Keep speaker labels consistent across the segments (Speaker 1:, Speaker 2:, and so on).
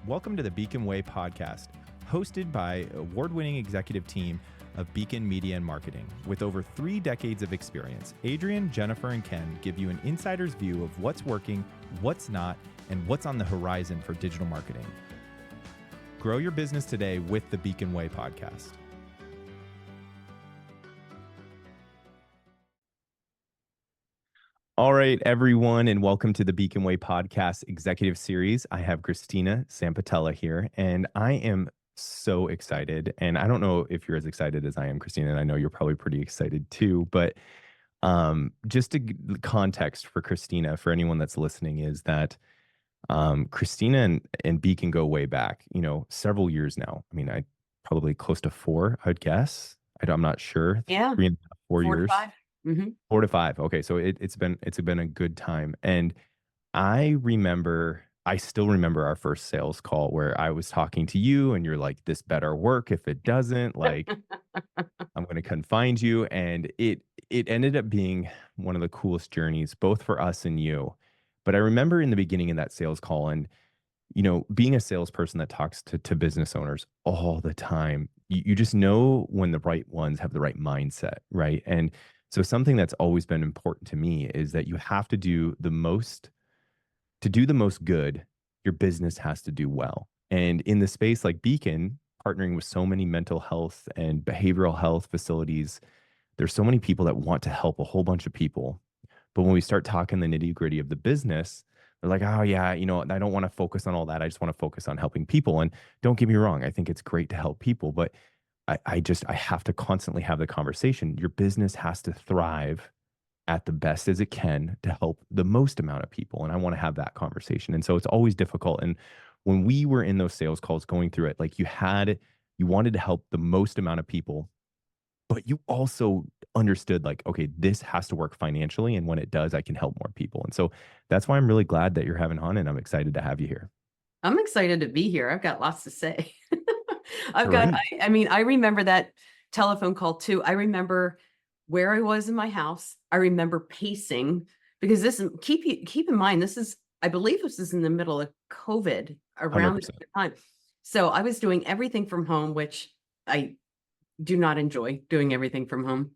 Speaker 1: Welcome to the Beacon Way podcast, hosted by award-winning executive team of Beacon Media and Marketing. With over 3 decades of experience, Adrian, Jennifer, and Ken give you an insider's view of what's working, what's not, and what's on the horizon for digital marketing. Grow your business today with the Beacon Way podcast. All right, everyone, and welcome to the Beacon Way podcast executive series. I have Christina Zampitella here, and I am so excited. And I don't know if you're as excited as I am, Christina, and I know you're probably pretty excited too. But just to context for Christina, for anyone that's listening, is that Christina and Beacon go way back, several years now. I mean, I probably close to 4, I'd guess. I'm not sure.
Speaker 2: Yeah.
Speaker 1: 3.5, 4
Speaker 2: 4 to
Speaker 1: years.
Speaker 2: 5. Mm-hmm.
Speaker 1: 4 to 5. Okay, so it's been a good time. And I still remember our first sales call where I was talking to you and you're like, this better work. If it doesn't, like, I'm going to come find you. And it ended up being one of the coolest journeys, both for us and you. But I remember in the beginning of that sales call, and being a salesperson that talks to business owners all the time, you just know when the right ones have the right mindset, right? And so something that's always been important to me is that you have to do the most good, your business has to do well. And in the space like Beacon, partnering with so many mental health and behavioral health facilities, there's so many people that want to help a whole bunch of people. But when we start talking the nitty-gritty of the business, they're like, oh yeah, I don't want to focus on all that. I just want to focus on helping people. And don't get me wrong, I think it's great to help people, but I have to constantly have the conversation. Your business has to thrive at the best as it can to help the most amount of people. And I want to have that conversation. And so it's always difficult. And when we were in those sales calls going through it, like you wanted to help the most amount of people, but you also understood like, okay, this has to work financially. And when it does, I can help more people. And so that's why I'm really glad that you're having on, and I'm excited to have you here.
Speaker 2: I'm excited to be here. I've got lots to say.
Speaker 1: Great.
Speaker 2: I remember that telephone call too. I remember where I was in my house. I remember pacing, because keep in mind, I believe this is in the middle of COVID around the
Speaker 1: 100%.
Speaker 2: time. So I was doing everything from home, which I do not enjoy doing everything from home.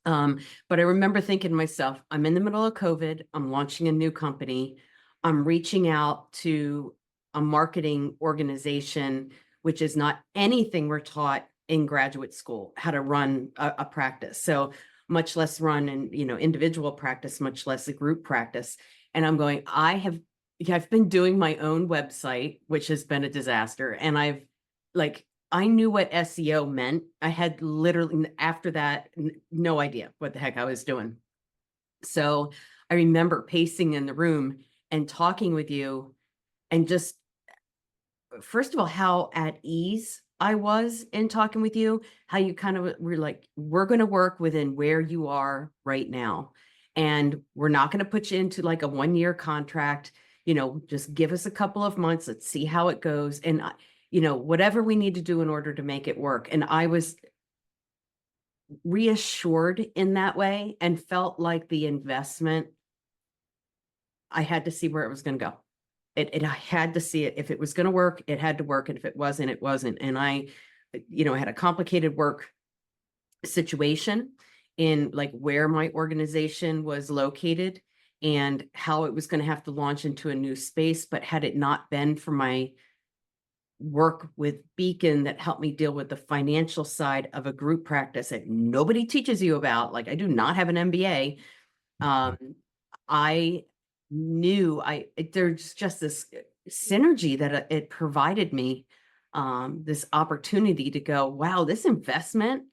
Speaker 2: But I remember thinking to myself, I'm in the middle of COVID. I'm launching a new company. I'm reaching out to a marketing organization, which is not anything we're taught in graduate school, how to run a practice. So much less run and, individual practice, much less a group practice. And I'm going, I've been doing my own website, which has been a disaster. And I knew what SEO meant. I had literally, after that, no idea what the heck I was doing. So I remember pacing in the room and talking with you, and just, first of all, how at ease I was in talking with you, how you kind of were like, we're going to work within where you are right now. And we're not going to put you into like a 1-year contract, just give us a couple of months. Let's see how it goes. And whatever we need to do in order to make it work. And I was reassured in that way and felt like the investment, I had to see where it was going to go. I had to see it. If it was going to work, it had to work. And if it wasn't, it wasn't. And I had a complicated work situation in like where my organization was located and how it was going to have to launch into a new space. But had it not been for my work with Beacon that helped me deal with the financial side of a group practice that nobody teaches you about, like I do not have an MBA. I knew there's just this synergy that it provided me, this opportunity to go, wow, this investment,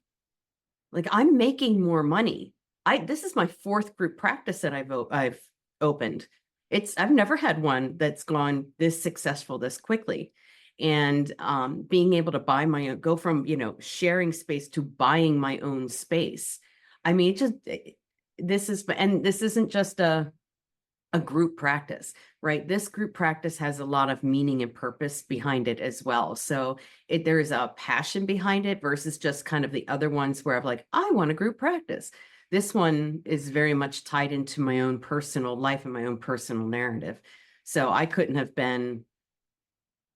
Speaker 2: like I'm making more money. This is my 4th group practice that I've opened. I've never had one that's gone this successful this quickly. And being able to buy my own, go from, sharing space to buying my own space. I mean, this isn't just a group practice, right? This group practice has a lot of meaning and purpose behind it as well. So there is a passion behind it versus just kind of the other ones where I'm like, I want a group practice. This one is very much tied into my own personal life and my own personal narrative. So I couldn't have been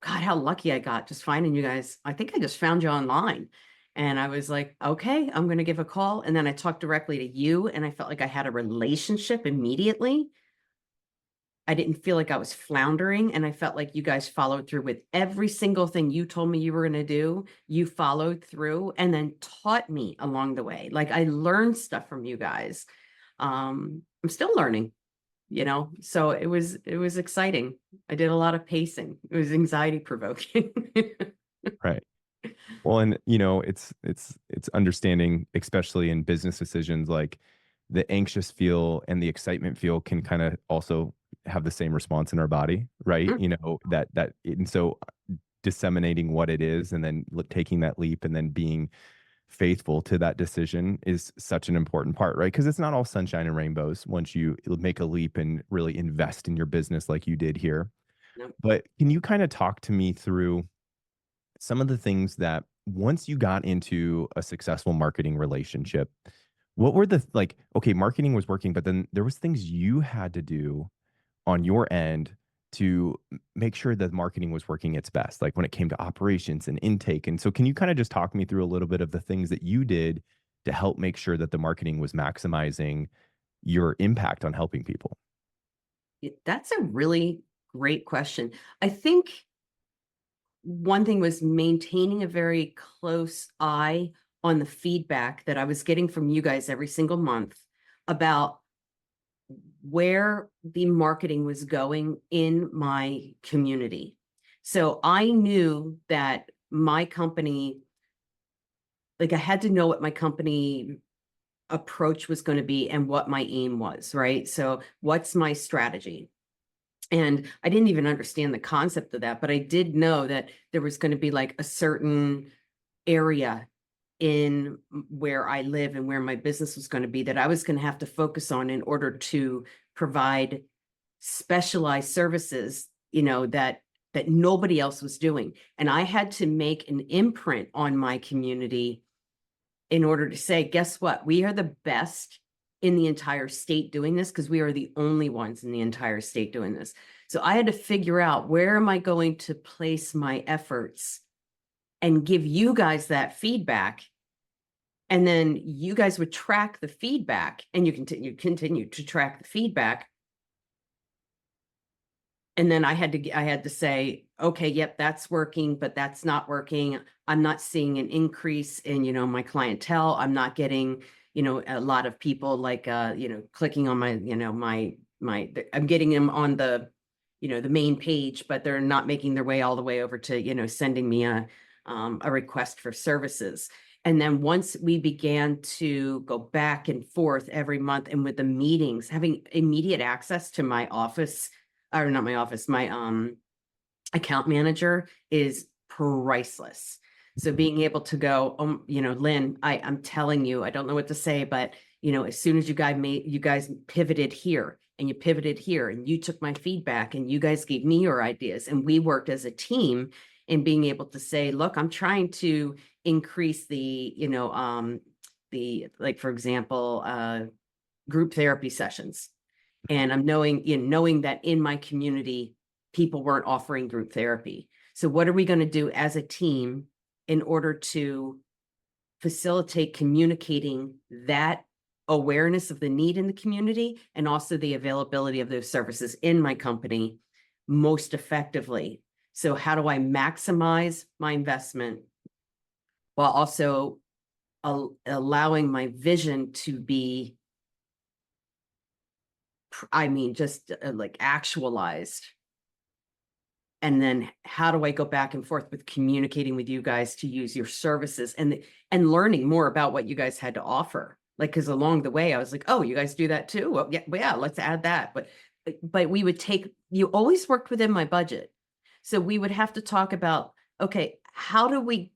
Speaker 2: God, how lucky I got just finding you guys. I think I just found you online. And I was like, okay, I'm going to give a call. And then I talked directly to you, and I felt like I had a relationship immediately. I didn't feel like I was floundering, and I felt like you guys followed through with every single thing you told me you were going to do. You followed through and then taught me along the way. Like, I learned stuff from you guys. I'm still learning, so it was exciting. I did a lot of pacing. It was anxiety provoking.
Speaker 1: Right. Well, and it's understanding, especially in business decisions, like the anxious feel and the excitement feel can kind of also have the same response in our body, right? And so disseminating what it is and then taking that leap and then being faithful to that decision is such an important part, right? Because it's not all sunshine and rainbows once you make a leap and really invest in your business like you did here.
Speaker 2: Yep.
Speaker 1: But can you kind of talk to me through some of the things that once you got into a successful marketing relationship, what were the like, okay, marketing was working, but then there was things you had to do on your end to make sure that marketing was working its best, like when it came to operations and intake. And so can you kind of just talk me through a little bit of the things that you did to help make sure that the marketing was maximizing your impact on helping people?
Speaker 2: That's a really great question. I think one thing was maintaining a very close eye on the feedback that I was getting from you guys every single month about where the marketing was going in my community. So I knew that my company, like, I had to know what my company approach was going to be and what my aim was, right? So what's my strategy? And I didn't even understand the concept of that, but I did know that there was going to be like a certain area in where I live and where my business was going to be that I was going to have to focus on in order to provide specialized services, that nobody else was doing. And I had to make an imprint on my community in order to say, guess what? We are the best in the entire state doing this because we are the only ones in the entire state doing this. So I had to figure out, where am I going to place my efforts and give you guys that feedback. And then you guys would track the feedback, and you continue to track the feedback. And then I had to say, okay, yep, that's working, but that's not working. I'm not seeing an increase in, my clientele. I'm not getting, a lot of people like, clicking on my, I'm getting them on the, the main page, but they're not making their way all the way over to, sending me a request for services. And then once we began to go back and forth every month, and with the meetings, having immediate access to my office, or not my office, my account manager is priceless. So being able to go, Lynn, I'm telling you, I don't know what to say, but as soon as you guys pivoted here and you pivoted here and you took my feedback and you guys gave me your ideas and we worked as a team in being able to say, look, I'm trying to increase the, like, for example, group therapy sessions. And I'm knowing that in my community, people weren't offering group therapy. So what are we going to do as a team in order to facilitate communicating that awareness of the need in the community and also the availability of those services in my company most effectively? So how do I maximize my investment while also allowing my vision to be, just like actualized? And then how do I go back and forth with communicating with you guys to use your services and learning more about what you guys had to offer? Like, because along the way I was like, oh, you guys do that too? Well, yeah, let's add that. But you always worked within my budget. So we would have to talk about, okay, how do we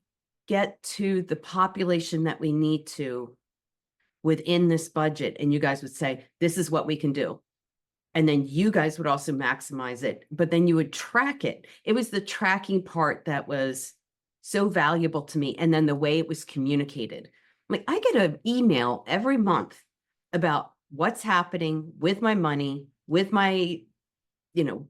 Speaker 2: get to the population that we need to within this budget? And you guys would say, this is what we can do. And then you guys would also maximize it, but then you would track it. It was the tracking part that was so valuable to me. And then the way it was communicated. Like, I get an email every month about what's happening with my money, with my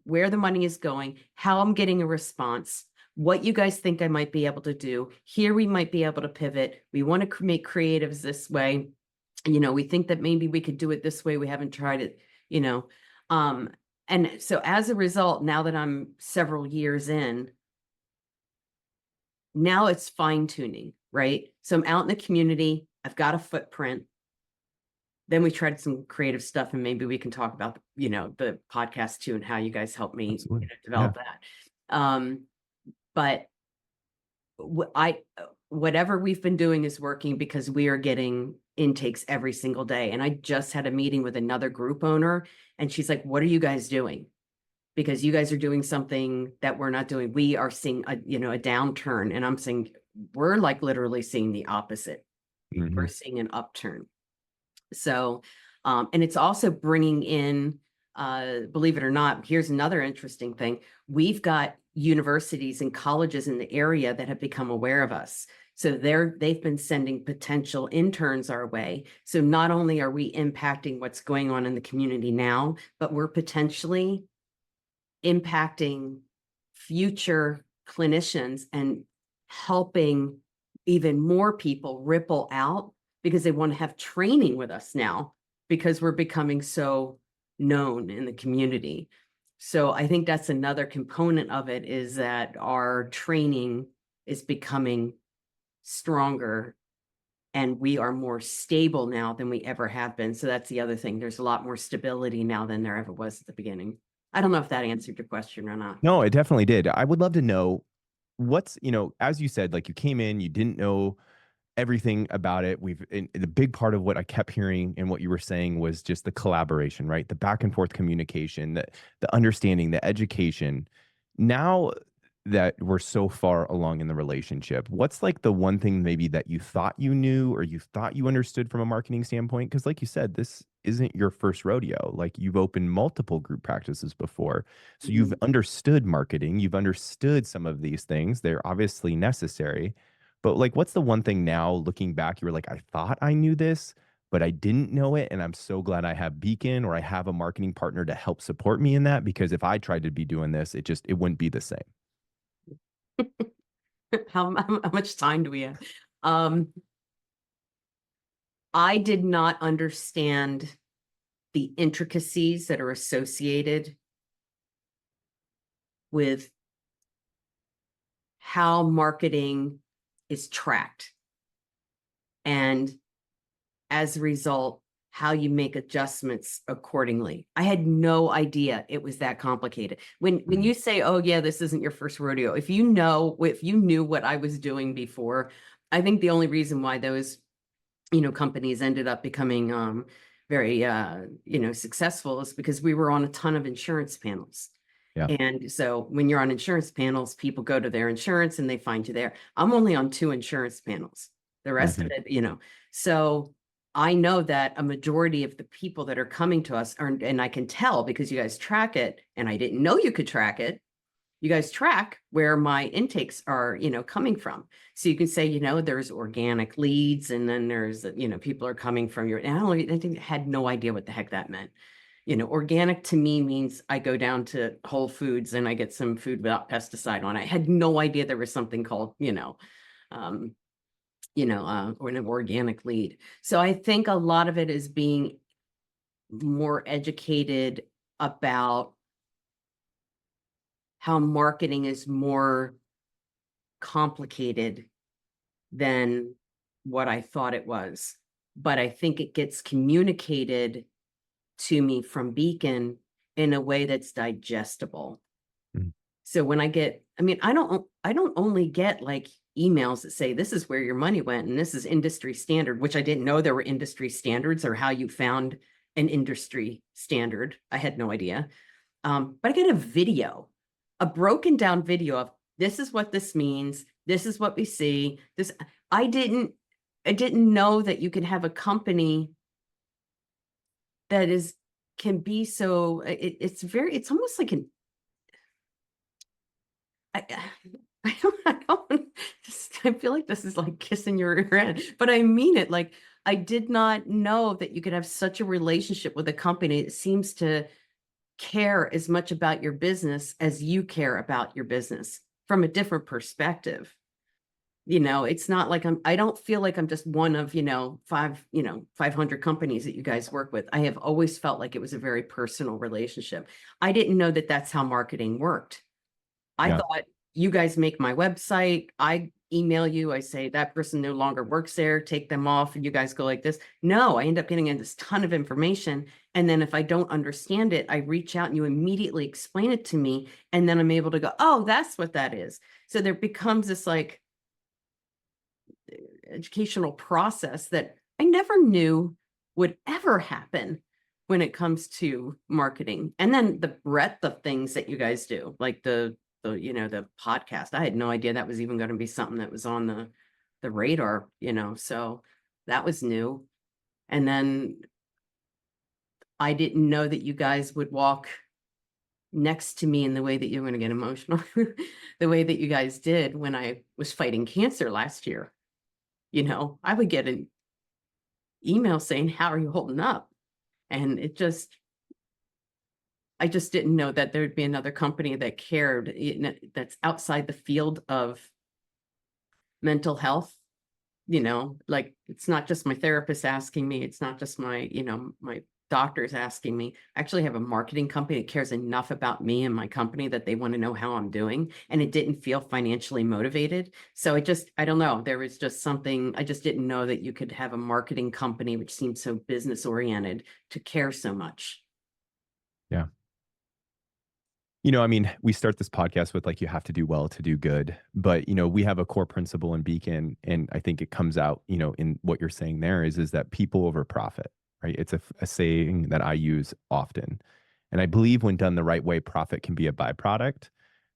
Speaker 2: where the money is going, how I'm getting a response, what you guys think I might be able to do. Here we might be able to pivot. We want to make creatives this way. We think that maybe we could do it this way. We haven't tried it, you know. And so as a result, now that I'm several years in, now it's fine tuning, right? So I'm out in the community. I've got a footprint. Then we tried some creative stuff, and maybe we can talk about, the podcast too, and how you guys helped me
Speaker 1: Absolutely. Yeah.
Speaker 2: develop that. But whatever we've been doing is working because we are getting intakes every single day. And I just had a meeting with another group owner, and she's like, "What are you guys doing? Because you guys are doing something that we're not doing. We are seeing a downturn." And I'm saying, we're like literally seeing the opposite.
Speaker 1: Mhm.
Speaker 2: We're seeing an upturn. So, and it's also bringing in, believe it or not, here's another interesting thing. We've got universities and colleges in the area that have become aware of us. So they've been sending potential interns our way. So not only are we impacting what's going on in the community now, but we're potentially impacting future clinicians and helping even more people ripple out because they want to have training with us now because we're becoming so known in the community. So I think that's another component of it, is that our training is becoming stronger and we are more stable now than we ever have been. So that's the other thing. There's a lot more stability now than there ever was at the beginning. I don't know if that answered your question or not.
Speaker 1: No, it definitely did. I would love to know what's, as you said, like you came in, you didn't know everything about it. The big part of what I kept hearing and what you were saying was just the collaboration, right? The back and forth communication, the understanding, the education. Now that we're so far along in the relationship, what's like the one thing maybe that you thought you knew or you thought you understood from a marketing standpoint? Because like you said, this isn't your first rodeo. Like you've opened multiple group practices before. So you've
Speaker 2: Mhm.
Speaker 1: understood marketing, you've understood some of these things. They're obviously necessary. But like, what's the one thing now looking back, you were like, I thought I knew this, but I didn't know it. And I'm so glad I have Beacon or I have a marketing partner to help support me in that. Because if I tried to be doing this, it wouldn't be the same.
Speaker 2: How much time do we have? Um, I did not understand the intricacies that are associated with how marketing is tracked. And as a result, how you make adjustments accordingly. I had no idea it was that complicated. When
Speaker 1: Mhm.
Speaker 2: you say, "Oh yeah, this isn't your first rodeo," if you knew what I was doing before, I think the only reason why those companies ended up becoming very successful is because we were on a ton of insurance panels.
Speaker 1: Yeah.
Speaker 2: And so when you're on insurance panels, people go to their insurance and they find you there. I'm only on 2 insurance panels. The rest of
Speaker 1: Mhm.
Speaker 2: it, so I know that a majority of the people that are coming to us are, and I can tell because you guys track it, and I didn't know you could track it. You guys track where my intakes are, coming from. So you can say, there's organic leads, and then there's, people are coming from your, and I had no idea what the heck that meant. Organic to me means I go down to Whole Foods and I get some food without pesticide on it. I had no idea there was something called, um, or an organic lead. So I think a lot of it is being more educated about how marketing is more complicated than what I thought it was. But I think it gets communicated to me from Beacon in a way that's digestible.
Speaker 1: Mhm.
Speaker 2: So when I don't only get like emails that say this is where your money went and this is industry standard, which I didn't know there were industry standards or how you found an industry standard. I had no idea. But I get a broken down video of this is what this means. This is what we see. I didn't I didn't know that you could have a company that can be so it's almost like an I, I feel like this is like kissing your ear end, but I mean it. Like, I did not know that you could have such a relationship with a company. It seems to care as much about your business as you care about your business from a different perspective. It's not like I don't feel like I'm just one of, 500 companies that you guys work with. I have always felt like it was a very personal relationship. I didn't know that that's how marketing worked. I
Speaker 1: Yeah.
Speaker 2: thought you guys make my website. I email you. I say that person no longer works there. Take them off. And you guys go like this. No, I end up getting in this ton of information. And then if I don't understand it, I reach out and you immediately explain it to me. And then I'm able to go, oh, that's what that is. So there becomes this like educational process that I never knew would ever happen when it comes to marketing. And then the breadth of things that you guys do, like the podcast. I had no idea that was even going to be something that was on the radar, so that was new. And then I didn't know that you guys would walk next to me in the way that you're going to get emotional, the way that you guys did when I was fighting cancer last year. I would get an email saying, how are you holding up? And I just didn't know that there'd be another company that cared, that's outside the field of mental health. Like it's not just my therapist asking me, it's not just my doctors asking me. I actually have a marketing company that cares enough about me and my company that they want to know how I'm doing. And it didn't feel financially motivated. So I don't know. There was just something, I just didn't know that you could have a marketing company, which seems so business oriented, to care so much.
Speaker 1: Yeah. I mean, we start this podcast with like, you have to do well to do good. But, we have a core principle in Beacon. And I think it comes out, in what you're saying there is that people over profit, right? It's a saying that I use often. And I believe when done the right way, profit can be a byproduct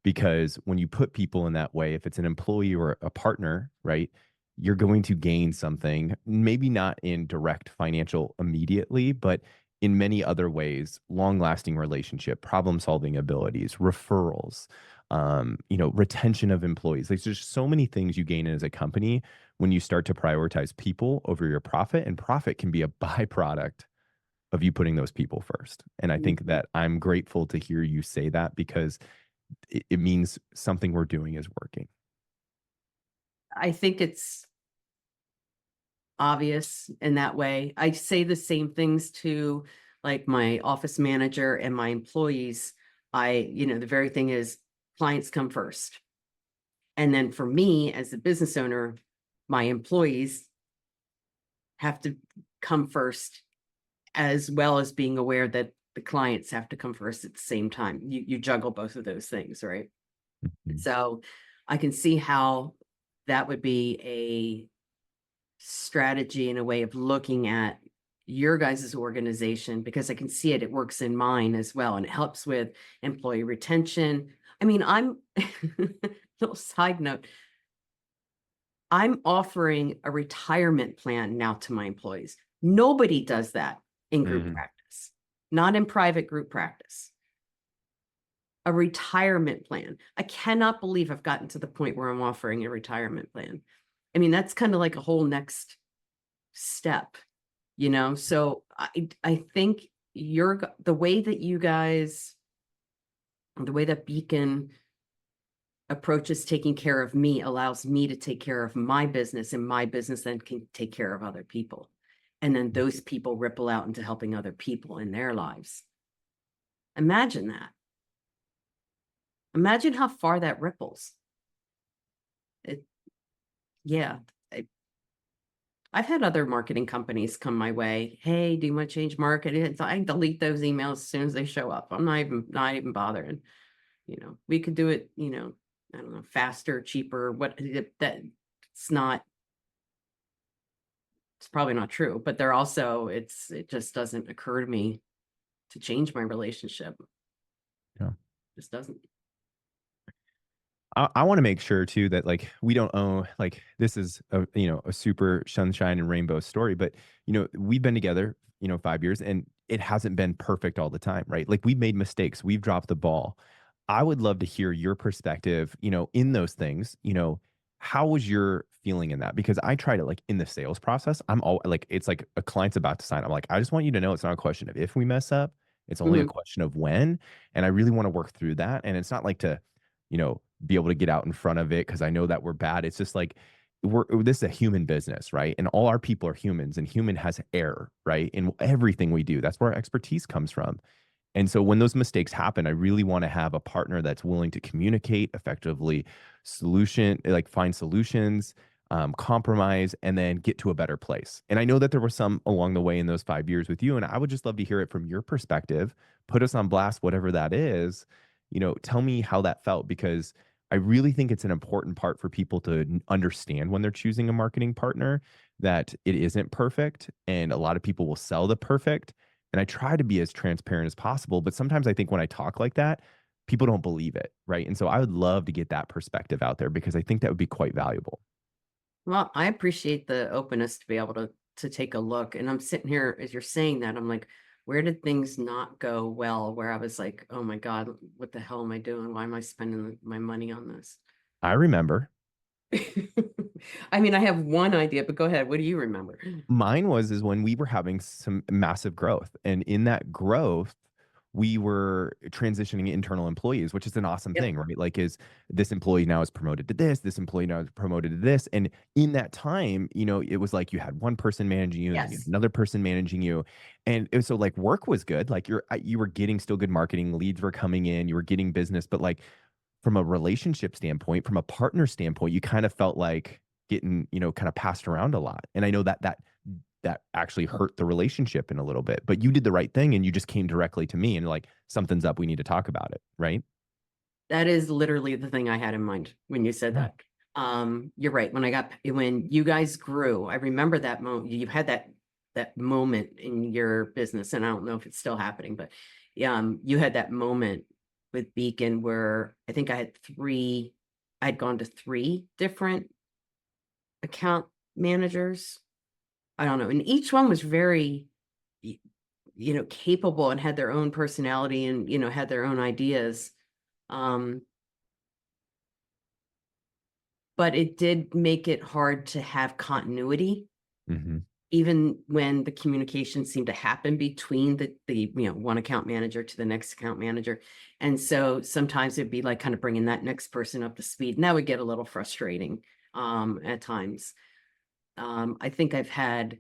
Speaker 1: because when you put people in that way, if it's an employee or a partner, right, you're going to gain something, maybe not in direct financial immediately, but in many other ways, long-lasting relationship, problem-solving abilities, referrals, retention of employees. There's just so many things you gain as a company when you start to prioritize people over your profit, and profit can be a byproduct of you putting those people first. And I think
Speaker 2: Mhm.
Speaker 1: that I'm grateful to hear you say that because it means something we're doing is working.
Speaker 2: I think it's obvious in that way. I say the same things to like my office manager and my employees. The very thing is clients come first. And then for me as a business owner, my employees have to come first, as well as being aware that the clients have to come first at the same time. You juggle both of those things, right?
Speaker 1: Mhm.
Speaker 2: So I can see how that would be a strategy and a way of looking at your guys' organization, because I can see it works in mine as well, and it helps with employee retention. I mean, I'm little side note, I'm offering a retirement plan now to my employees. Nobody does that in group
Speaker 1: Mhm.
Speaker 2: practice, not in private group practice. A retirement plan. I cannot believe I've gotten to the point where I'm offering a retirement plan. I mean, that's kind of like a whole next step, So I think the way that you guys, the way that Beacon approaches taking care of me allows me to take care of my business, and my business then can take care of other people. And then those people ripple out into helping other people in their lives. Imagine that. Imagine how far that ripples. It, yeah. I've had other marketing companies come my way. Hey, do you want to change marketing? So I delete those emails as soon as they show up. I'm not even bothering. We could do it, I don't know, faster, cheaper, that it's not, it's probably not true, but they're also, it just doesn't occur to me to change my relationship.
Speaker 1: Yeah.
Speaker 2: Just doesn't.
Speaker 1: I want to make sure too that like we don't own like this is a super sunshine and rainbow story, but we've been together 5 years and it hasn't been perfect all the time, right? Like we've made mistakes, we've dropped the ball. I would love to hear your perspective, in those things. How was your feeling in that? Because I tried it like in the sales process. I'm all like it's like a client's about to sign. I'm like, I just want you to know it's not a question of if we mess up, It's only a
Speaker 2: Mhm.
Speaker 1: question of when. And I really want to work through that. And it's not like to, be able to get out in front of it because I know that we're bad. It's just like this is a human business, right? And all our people are humans, and human has error, right? In everything we do. That's where our expertise comes from. And so when those mistakes happen, I really want to have a partner that's willing to communicate effectively, find solutions, compromise, and then get to a better place. And I know that there were some along the way in those 5 years with you, and I would just love to hear it from your perspective. Put us on blast, whatever that is. Tell me how that felt, because I really think it's an important part for people to understand when they're choosing a marketing partner, that it isn't perfect, and a lot of people will sell the perfect, and I try to be as transparent as possible. But sometimes I think when I talk like that, people don't believe it. Right. And so I would love to get that perspective out there because I think that would be quite valuable.
Speaker 2: Well, I appreciate the openness to be able to take a look. And I'm sitting here as you're saying that, I'm like, where did things not go well? Where I was like, oh my God, what the hell am I doing? Why am I spending my money on this?
Speaker 1: I remember
Speaker 2: I mean, I have one idea, but go ahead. What do you remember?
Speaker 1: mine was is when we were having some massive growth. And in that growth, we were transitioning internal employees, which is an awesome
Speaker 2: Yep.
Speaker 1: thing, right? Like, is this employee now is promoted to this employee now is promoted to this. And in that time, it was like you had one person managing you, and then you had
Speaker 2: Yes.
Speaker 1: another person managing you. And it was, so like work was good. Like you were getting still good marketing, leads were coming in, you were getting business, but like from a relationship standpoint, from a partner standpoint, you kind of felt like getting, kind of passed around a lot. And I know that actually hurt the relationship in a little bit, but you did the right thing and you just came directly to me and like, something's up. We need to talk about it. Right.
Speaker 2: That is literally the thing I had in mind when you said
Speaker 1: Yeah.
Speaker 2: that. You're right. When you guys grew, I remember that moment. You had that moment in your business, and I don't know if it's still happening, but you had that moment with Beacon where I think I'd gone to three different account managers. I don't know, and each one was very, y- capable and had their own personality and had their own ideas. Um, but it did make it hard to have continuity,
Speaker 1: Hmm.
Speaker 2: even when the communication seemed to happen between the one account manager to the next account manager. And so sometimes it'd be like kind of bringing that next person up to speed, and that would get a little frustrating at times. I think I've had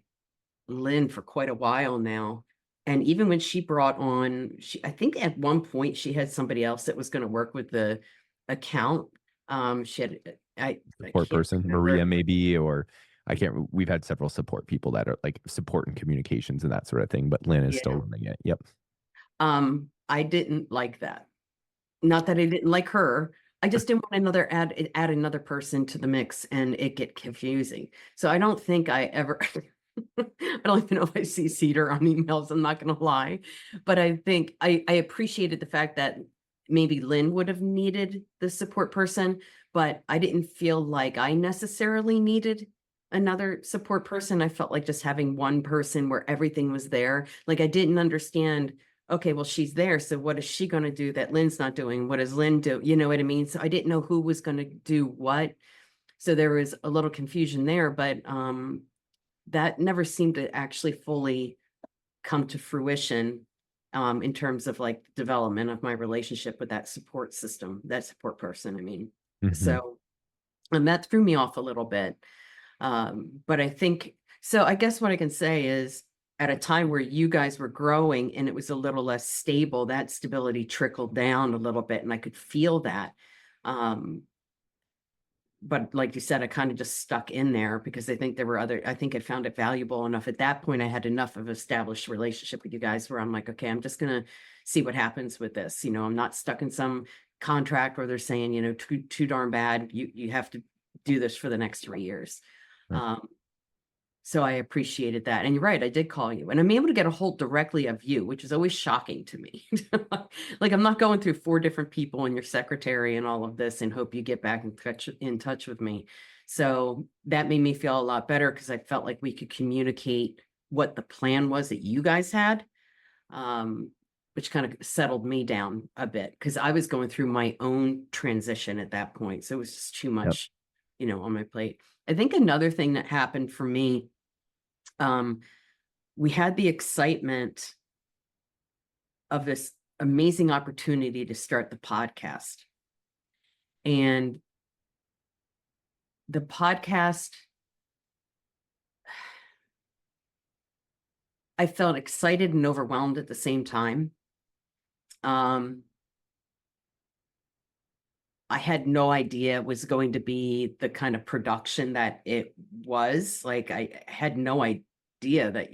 Speaker 2: Lynn for quite a while now. And even when she brought on, I think at one point she had somebody else that was going to work with the account. She had, I
Speaker 1: Support
Speaker 2: can't
Speaker 1: person, Maria,
Speaker 2: remember.
Speaker 1: maybe, or I can't, we've had several support people that are like support and communications and that sort of thing, but Lynn is still
Speaker 2: Yeah.
Speaker 1: running it. Yep.
Speaker 2: I didn't like that. Not that I didn't like her. I just didn't want add another person to the mix and it get confusing. So I don't think I ever I don't even know if I CC'd her on emails, I'm not gonna lie. But I think I appreciated the fact that maybe Lynn would have needed the support person, but I didn't feel like I necessarily needed another support person. I felt like just having one person where everything was there. Like I didn't understand, okay, well, she's there. So what is she going to do that Lynn's not doing? What does Lynn do? You know what I mean? So I didn't know who was going to do what. So there was a little confusion there, but that never seemed to actually fully come to fruition in terms of like development of my relationship with that support system, that support person. I mean,
Speaker 1: Hmm.
Speaker 2: so and that threw me off a little bit. But I think so. I guess what I can say is at a time where you guys were growing and it was a little less stable, that stability trickled down a little bit, and I could feel that. Um, but like you said, I kind of just stuck in there because I think I found it valuable enough at that point. I had enough of established relationship with you guys where I'm like, okay, I'm just gonna see what happens with this. I'm not stuck in some contract where they're saying, too darn bad. You have to do this for the next 3 years.
Speaker 1: Right.
Speaker 2: Um, so I appreciated that. And you're right, I did call you. And I'm able to get a hold directly of you, which is always shocking to me. Like I'm not going through four different people and your secretary and all of this and hope you get back in touch with me. So that made me feel a lot better because I felt like we could communicate what the plan was that you guys had. Um, which kind of settled me down a bit because I was going through my own transition at that point. So it was just too
Speaker 1: Yep.
Speaker 2: much, on my plate. I think another thing that happened for me, um, we had the excitement of this amazing opportunity to start the podcast. And the podcast, I felt excited and overwhelmed at the same time. I had no idea it was going to be the kind of production that it was. Like, I had no idea that,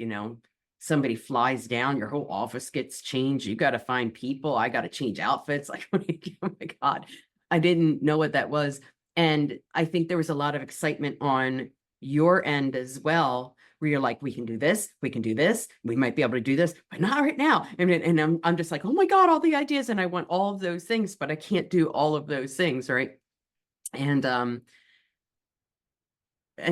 Speaker 2: somebody flies down, your whole office gets changed. You got to find people. I got to change outfits. Like, oh my God, I didn't know what that was. And I think there was a lot of excitement on your end as well, where you're like, we can do this, we might be able to do this, but not right now. And I'm just like, oh my God, all the ideas. And I want all of those things, but I can't do all of those things, right? And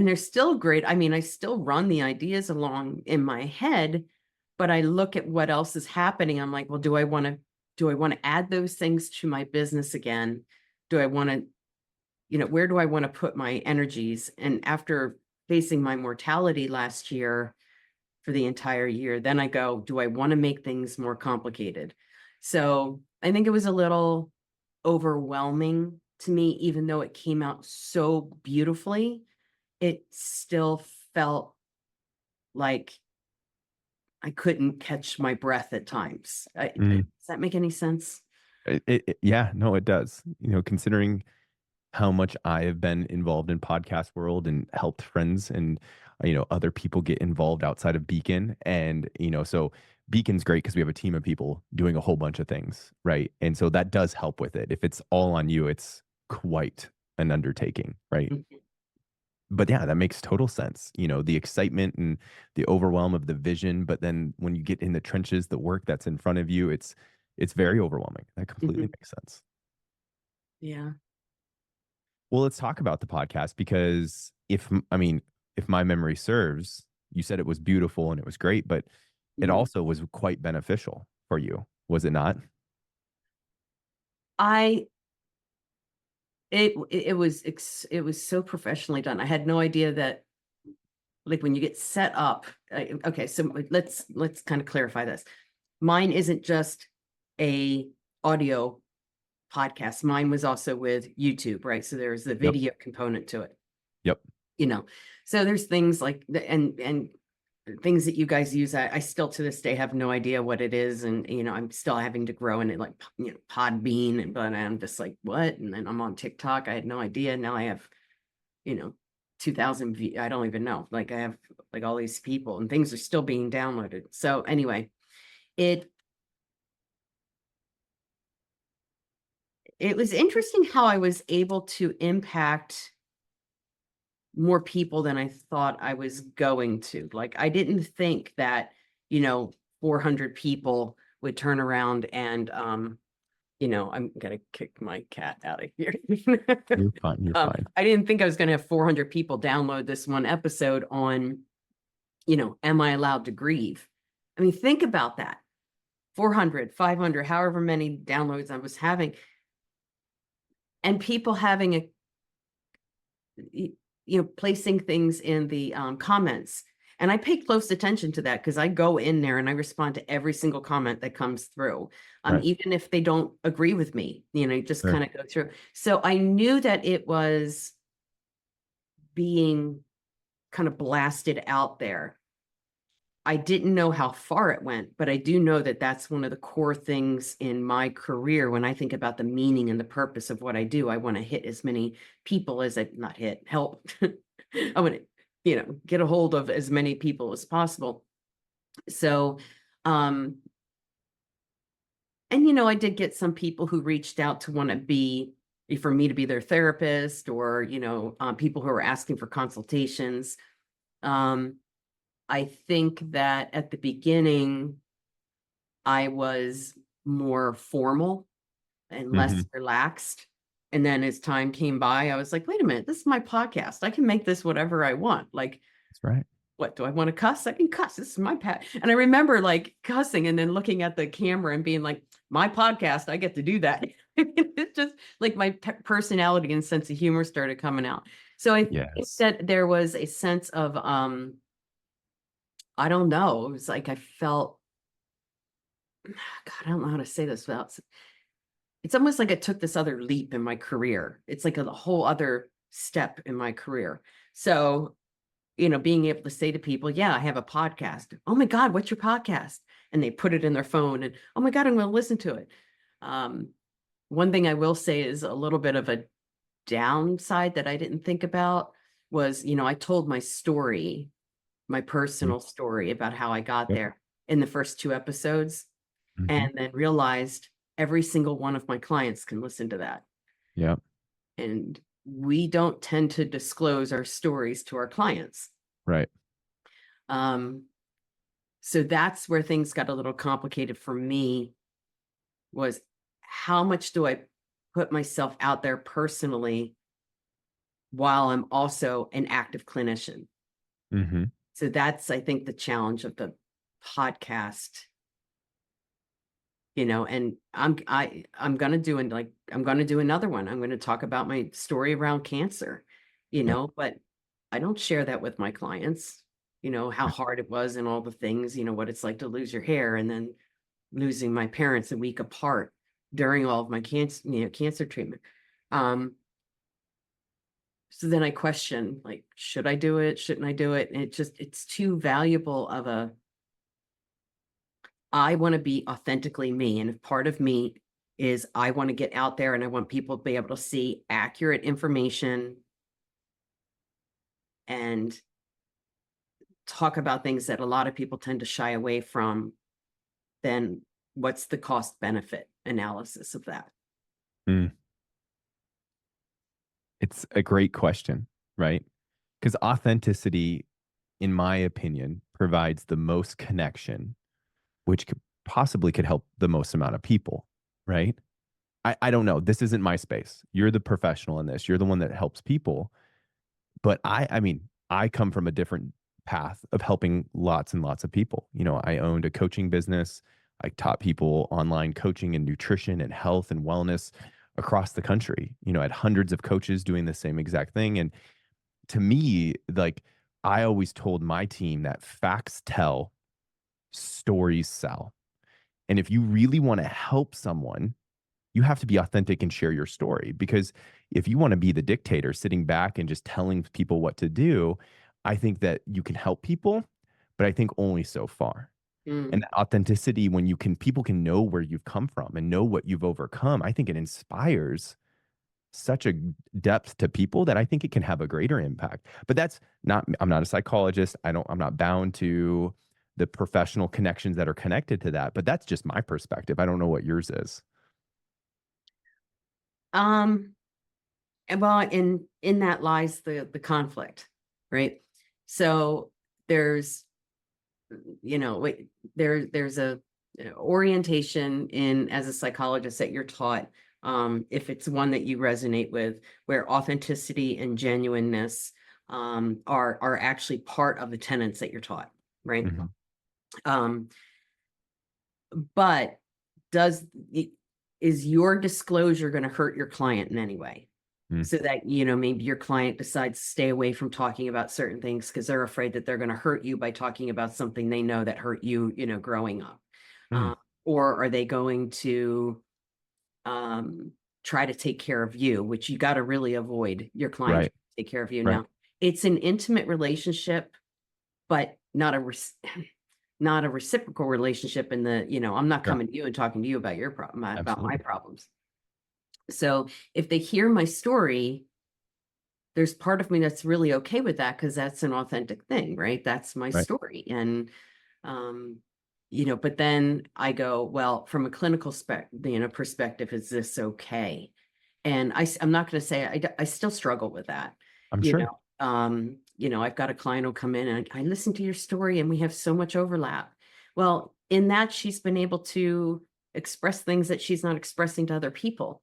Speaker 2: they're still great. I mean, I still run the ideas along in my head, but I look at what else is happening. I'm like, well, do I want to add those things to my business again? Do I want to, where do I want to put my energies? And after facing my mortality last year for the entire year, then I go, do I want to make things more complicated? So I think it was a little overwhelming to me, even though it came out so beautifully. It still felt like I couldn't catch my breath at times. Does that make any sense?
Speaker 1: Yeah, no, it does. Considering how much I have been involved in podcast world and helped friends and other people get involved outside of Beacon. And so Beacon's great because we have a team of people doing a whole bunch of things, right? And so that does help with it. If it's all on you, it's quite an undertaking, right?
Speaker 2: Mhm.
Speaker 1: But yeah, that makes total sense. The excitement and the overwhelm of the vision, but then when you get in the trenches, the work that's in front of you, it's very overwhelming. That completely
Speaker 2: Mhm.
Speaker 1: makes sense.
Speaker 2: Yeah.
Speaker 1: Well, let's talk about the podcast because if my memory serves, you said it was beautiful and it was great, but it
Speaker 2: Mhm.
Speaker 1: also was quite beneficial for you, was it not?
Speaker 2: I it was so professionally done. I had no idea that, like, when you get set up. Okay, so let's kind of clarify this. Mine isn't just a audio podcast. Mine was also with YouTube, right? So there's the
Speaker 1: Yep.
Speaker 2: video component to it.
Speaker 1: Yep.
Speaker 2: you know so there's things like and things that you guys use. I still to this day have no idea what it is, and I'm still having to grow in it, like Podbean, and but I'm just like, what? And then I'm on TikTok. I had no idea. Now I have you know 2,000 I don't even know, like I have like all these people, and things are still being downloaded. So anyway, it it was interesting how I was able to impact more people than I thought I was going to. Like, I didn't think that, 400 people would turn around and, I'm gonna kick my cat out of here.
Speaker 1: You're fine. You're fine.
Speaker 2: I didn't think I was gonna have 400 people download this one episode on, am I allowed to grieve? I mean, think about that. 400, 500, however many downloads I was having, and people having placing things in the comments. And I pay close attention to that because I go in there and I respond to every single comment that comes through.
Speaker 1: Right.
Speaker 2: Even if they don't agree with me, just
Speaker 1: Sure.
Speaker 2: kind of go through. So I knew that it was being kind of blasted out there. I didn't know how far it went, but I do know that that's one of the core things in my career. When I think about the meaning and the purpose of what I do, I want to hit as many people as not hit, help. I want to, get a hold of as many people as possible. So, and I did get some people who reached out to want to for me to be their therapist, or, people who are asking for consultations. I think that at the beginning, I was more formal and
Speaker 1: Hmm.
Speaker 2: less relaxed. And then as time came by, I was like, wait a minute, this is my podcast. I can make this whatever I want. Like,
Speaker 1: That's right.
Speaker 2: what do I want to cuss? I can cuss. This is my pat. And I remember like cussing and then looking at the camera and being like, my podcast, I get to do that. It's just like my personality and sense of humor started coming out. So I think
Speaker 1: Yes.
Speaker 2: that there was a sense of, I don't know. It was like I felt God, I don't know how to say this without it's almost like I took this other leap in my career. It's like a whole other step in my career. So, being able to say to people, yeah, I have a podcast. Oh my God, what's your podcast? And they put it in their phone and, oh my God, I'm going to listen to it. Um, One thing I will say is a little bit of a downside that I didn't think about was, I told my story, my
Speaker 1: Mm,
Speaker 2: personal story about how I got
Speaker 1: yep.
Speaker 2: there in the first 2 episodes,
Speaker 1: Mhm.
Speaker 2: and then realized every single one of my clients can listen to that.
Speaker 1: Yep.
Speaker 2: And we don't tend to disclose our stories to our clients.
Speaker 1: Right.
Speaker 2: Um, so that's where things got a little complicated for me, was how much do I put myself out there personally while I'm also an active clinician?
Speaker 1: Mhm.
Speaker 2: So that's, I think, the challenge of the podcast, and I'm gonna do I'm gonna do another one. I'm gonna talk about my story around cancer,
Speaker 1: Yep.
Speaker 2: but I don't share that with my clients, how
Speaker 1: Right.
Speaker 2: hard it was and all the things, what it's like to lose your hair, and then losing my parents a week apart during all of my cancer treatment. Um, so then I question, like, should I do it? Shouldn't I do it? And it's too valuable of I want to be authentically me. And if part of me is I want to get out there and I want people to be able to see accurate information and talk about things that a lot of people tend to shy away from, then what's the cost benefit analysis of that?
Speaker 1: Mm. It's a great question, right? Because authenticity, in my opinion, provides the most connection, which could help the most amount of people, right? I don't know. This isn't my space. You're the professional in this. You're the one that helps people. But I mean, I come from a different path of helping lots and lots of people. I owned a coaching business. I taught people online coaching and nutrition and health and wellness across the country. I had hundreds of coaches doing the same exact thing. And to me, like, I always told my team that facts tell, stories sell. And if you really want to help someone, you have to be authentic and share your story. Because if you want to be the dictator sitting back and just telling people what to do, I think that you can help people, but I think only so far. And
Speaker 2: Mm.
Speaker 1: that authenticity, when people can know where you've come from and know what you've overcome, I think it inspires such a depth to people that I think it can have a greater impact. But I'm not a psychologist. I'm not bound to the professional connections that are connected to that, but that's just my perspective. I don't know what yours is.
Speaker 2: Um, and well, in that lies the conflict, right? So there's, wait, there's a orientation in as a psychologist that you're taught, if it's one that you resonate with, where authenticity and genuineness are actually part of the tenets that you're taught, right?
Speaker 1: Mhm.
Speaker 2: um but does is your disclosure going to hurt your client in any way,
Speaker 1: Mm.
Speaker 2: so that maybe your client decides to stay away from talking about certain things because they're afraid that they're going to hurt you by talking about something they know that hurt you, growing up?
Speaker 1: Mm.
Speaker 2: Or are they going to um, try to take care of you, which you got to really avoid your client
Speaker 1: Right.
Speaker 2: trying to take care of you?
Speaker 1: Right.
Speaker 2: Now, it's an intimate relationship, but not a reciprocal relationship in the, I'm not
Speaker 1: Sure.
Speaker 2: coming to you and talking to you about your problem, about my
Speaker 1: Absolutely.
Speaker 2: problems. So if they hear my story, there's part of me that's really okay with that because that's an authentic thing, right? That's my
Speaker 1: Right.
Speaker 2: story. And um, but then I go, well, from a clinical perspective, is this okay? And I'm not going to say I still struggle with that.
Speaker 1: I'm
Speaker 2: You
Speaker 1: sure.
Speaker 2: know, I've got a client who'll come in and I listen to your story and we have so much overlap. Well, in that she's been able to express things that she's not expressing to other people.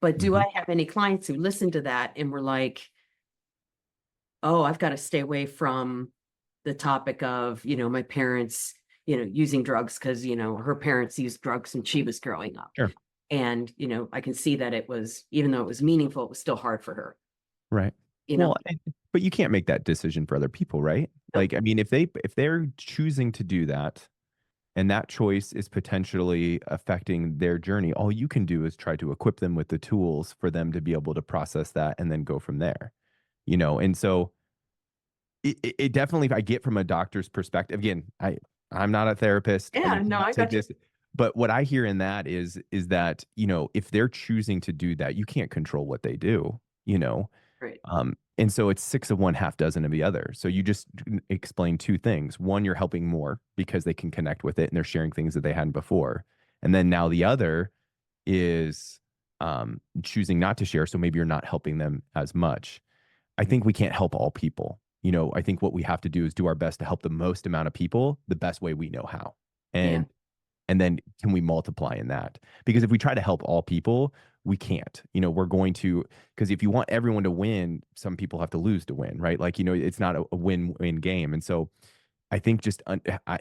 Speaker 2: But do
Speaker 1: Mhm.
Speaker 2: I have any clients who listen to that and were like, oh, I've got to stay away from the topic of, my parents, using drugs because, her parents used drugs when she was growing up.
Speaker 1: Sure.
Speaker 2: And, I can see that it was, even though it was meaningful, it was still hard for her,
Speaker 1: Right.
Speaker 2: you know?
Speaker 1: Well, but you can't make that decision for other people, right?
Speaker 2: No.
Speaker 1: Like, I mean, if they're choosing to do that and that choice is potentially affecting their journey. All you can do is try to equip them with the tools for them to be able to process that and then go from there, and so it definitely, I get from a doctor's perspective. Again, I'm not a therapist.
Speaker 2: Yeah,
Speaker 1: You
Speaker 2: no,
Speaker 1: cannot
Speaker 2: I
Speaker 1: take
Speaker 2: got you.
Speaker 1: this, but what I hear in that is that, if they're choosing to do that, you can't control what they do,
Speaker 2: Right.
Speaker 1: and so it's six of one, half dozen of the other. So you just explain two things. One, you're helping more because they can connect with it and they're sharing things that they hadn't before. And then now the other is choosing not to share. So maybe you're not helping them as much. I think we can't help all people. I think what we have to do is do our best to help the most amount of people the best way we know how.
Speaker 2: Yeah.
Speaker 1: And then can we multiply in that? Because if we try to help all people, we can't. We're going to, because if you want everyone to win, some people have to lose to win, right? Like, it's not a win-win game. And so I think just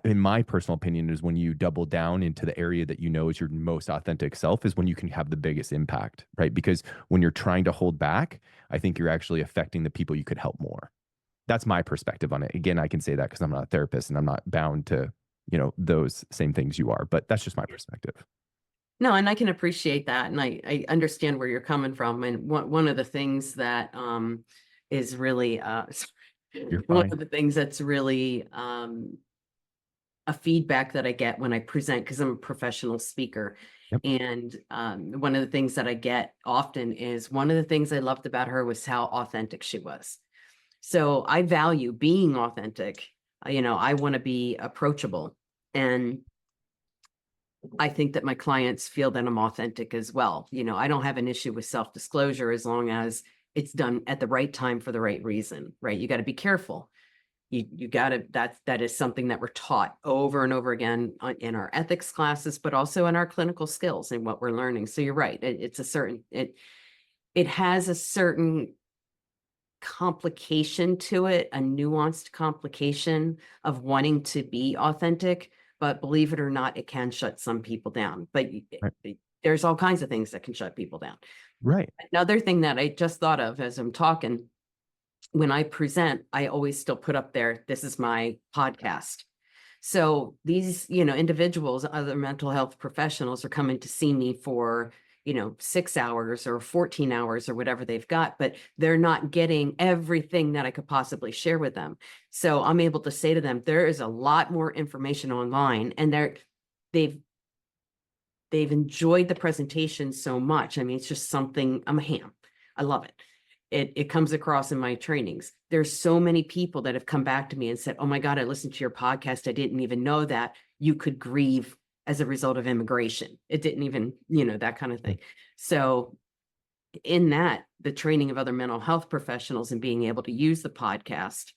Speaker 1: in my personal opinion is when you double down into the area that is your most authentic self is when you can have the biggest impact, right? Because when you're trying to hold back, I think you're actually affecting the people you could help more. That's my perspective on it. Again, I can say that because I'm not a therapist and I'm not bound to, those same things you are, but that's just my perspective.
Speaker 2: No, and I can appreciate that. And I understand where you're coming from. And one of the things that is really
Speaker 1: You're
Speaker 2: one
Speaker 1: fine.
Speaker 2: of the things that's really a feedback that I get when I present, because I'm a professional speaker.
Speaker 1: Yep.
Speaker 2: And one of the things that I get often is one of the things I loved about her was how authentic she was. So I value being authentic. I want to be approachable. And I think that my clients feel that I'm authentic as well. I don't have an issue with self-disclosure as long as it's done at the right time for the right reason, right? You got to be careful. You got to, that is something that we're taught over and over again in our ethics classes, but also in our clinical skills and what we're learning. So you're right. It has a certain complication to it, a nuanced complication of wanting to be authentic, but believe it or not, it can shut some people down. But
Speaker 1: Right.
Speaker 2: there's all kinds of things that can shut people down.
Speaker 1: Right.
Speaker 2: Another thing that I just thought of as I'm talking, when I present, I always still put up there, this is my podcast. So these, individuals, other mental health professionals are coming to see me for, 6 hours or 14 hours or whatever they've got, but they're not getting everything that I could possibly share with them. So I'm able to say to them, there is a lot more information online, and they've enjoyed the presentation so much. I mean, it's just something, I'm a ham. I love it. It comes across in my trainings. There's so many people that have come back to me and said, oh my God, I listened to your podcast. I didn't even know that you could grieve as a result of immigration. It didn't even, that kind of thing. So in that, the training of other mental health professionals and being able to use the podcast,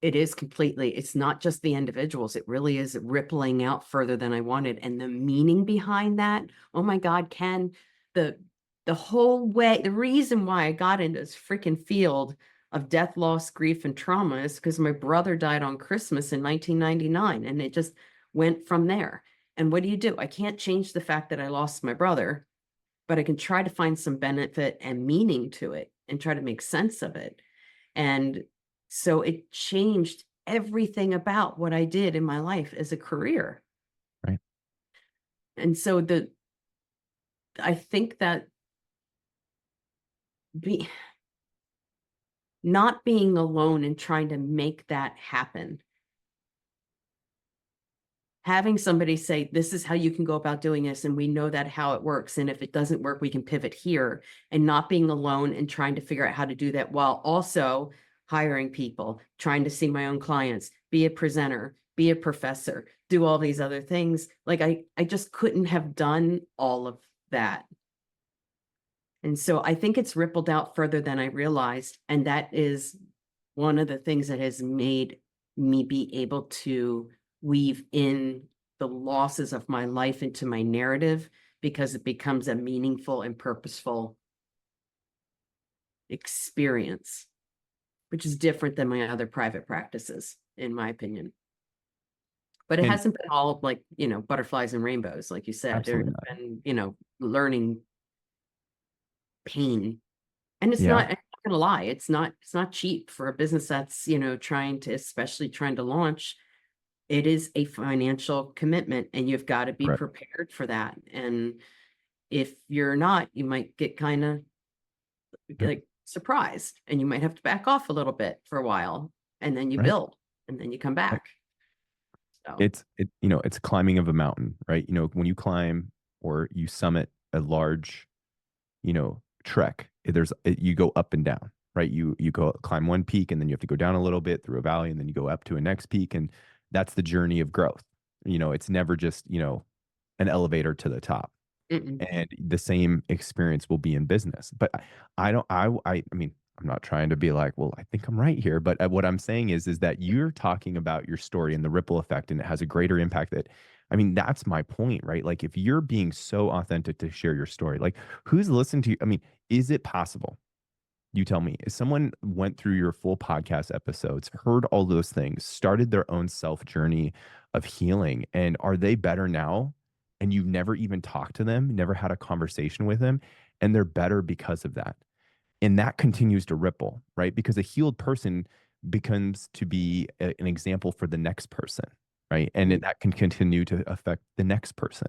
Speaker 2: it's not just the individuals. It really is rippling out further than I wanted. And the meaning behind that, oh my God, the whole way, the reason why I got into this freaking field of death, loss, grief, and trauma is because my brother died on Christmas in 1999, and it just went from there. And what do? I can't change the fact that I lost my brother, but I can try to find some benefit and meaning to it and try to make sense of it. And so it changed everything about what I did in my life as a career.
Speaker 1: Right.
Speaker 2: And so I think that not being alone and trying to make that happen, having somebody say, this is how you can go about doing this, and we know that how it works, and if it doesn't work, we can pivot here, and not being alone and trying to figure out how to do that while also hiring people, trying to see my own clients, be a presenter, be a professor, do all these other things. Like I just couldn't have done all of that. And so I think it's rippled out further than I realized. And that is one of the things that has made me be able to weave in the losses of my life into my narrative, because it becomes a meaningful and purposeful experience, which is different than my other private practices, in my opinion. But it
Speaker 1: And
Speaker 2: hasn't been all like, butterflies and rainbows, like you said. There's
Speaker 1: absolutely not.
Speaker 2: been, learning pain. And it's
Speaker 1: Yeah.
Speaker 2: not, I'm not gonna lie, it's not cheap for a business that's, especially trying to launch. it is a financial commitment and you've got to be
Speaker 1: Right.
Speaker 2: prepared for that. And if you're not, you might get kind of
Speaker 1: Yep.
Speaker 2: like surprised and you might have to back off a little bit for a while and then you
Speaker 1: Right.
Speaker 2: build and then you come
Speaker 1: Right.
Speaker 2: back. So,
Speaker 1: It's climbing of a mountain, right? When you climb or you summit a large, trek, you go up and down, right? You go climb one peak and then you have to go down a little bit through a valley and then you go up to a next peak. And that's the journey of growth. It's never just, an elevator to the top.
Speaker 2: mm-mm,
Speaker 1: And the same experience will be in business. But I don't, I mean, I'm not trying to be like, well, I think I'm right here. But what I'm saying is that you're talking about your story and the ripple effect, and it has a greater impact I mean, that's my point, right? Like if you're being so authentic to share your story, like who's listening to you? I mean, is it possible? You tell me, if someone went through your full podcast episodes, heard all those things, started their own self journey of healing, and are they better now? And you've never even talked to them, never had a conversation with them, and they're better because of that. And that continues to ripple, right? Because a healed person becomes to be an example for the next person, right? And
Speaker 2: mm,
Speaker 1: that can continue to affect the next person.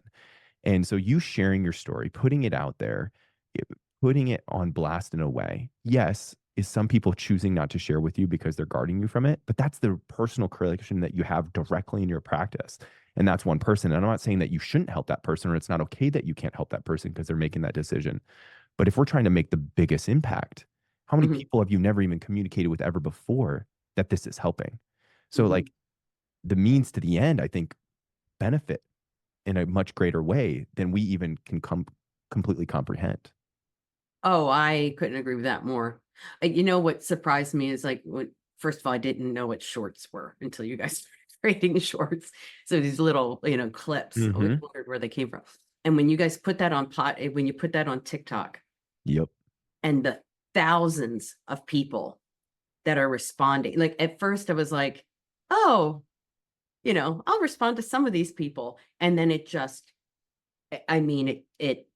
Speaker 1: And so you sharing your story, putting it out there, it- putting it on blast in a way, yes, is some people choosing not to share with you because they're guarding you from it, but that's the personal correlation that you have directly in your practice. And that's one person. And I'm not saying that you shouldn't help that person or it's not okay that you can't help that person because they're making that decision. But if we're trying to make the biggest impact, how many
Speaker 2: mhm,
Speaker 1: people have you never even communicated with ever before that this is helping? So
Speaker 2: mhm.
Speaker 1: like the means to the end, I think benefit in a much greater way than we even can completely comprehend.
Speaker 2: Oh, I couldn't agree with that more. You know what surprised me is like first of all, I didn't know what shorts were until you guys started creating shorts. So these little, clips, I always
Speaker 1: Hmm.
Speaker 2: wondered where they came from. And when you guys put that on when you put that on TikTok
Speaker 1: Yep.
Speaker 2: and the thousands of people that are responding, like at first I was like, oh, I'll respond to some of these people. And then it just, I mean, it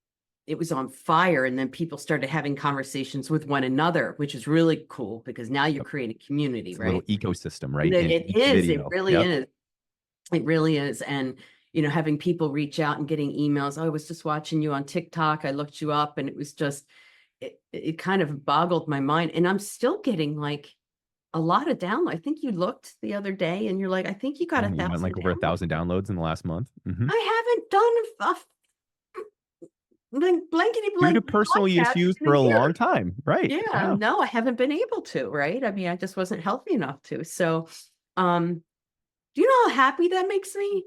Speaker 2: was on fire and then people started having conversations with one another, which is really cool because now you're
Speaker 1: Yep.
Speaker 2: creating community,
Speaker 1: It's a little
Speaker 2: right?
Speaker 1: ecosystem, right?
Speaker 2: It
Speaker 1: In
Speaker 2: it
Speaker 1: each
Speaker 2: is, it
Speaker 1: video.
Speaker 2: really
Speaker 1: Yep.
Speaker 2: is. It really is. And, having people reach out and getting emails. I was just watching you on TikTok. I looked you up and it was just, it kind of boggled my mind. And I'm still getting like a lot of download. I think you looked the other day and you're like, I think you got
Speaker 1: Yeah,
Speaker 2: a
Speaker 1: you went like
Speaker 2: thousand
Speaker 1: over a
Speaker 2: downloads.
Speaker 1: thousand downloads in the last month. Hmm.
Speaker 2: I haven't done blankety
Speaker 1: Due to
Speaker 2: blank
Speaker 1: personal
Speaker 2: podcast
Speaker 1: issues
Speaker 2: in
Speaker 1: for
Speaker 2: a
Speaker 1: a long
Speaker 2: year.
Speaker 1: time. Right.
Speaker 2: Yeah,
Speaker 1: Yeah.
Speaker 2: no, I haven't been able to, right? I mean, I just wasn't healthy enough to. So, um, do you know how happy that makes me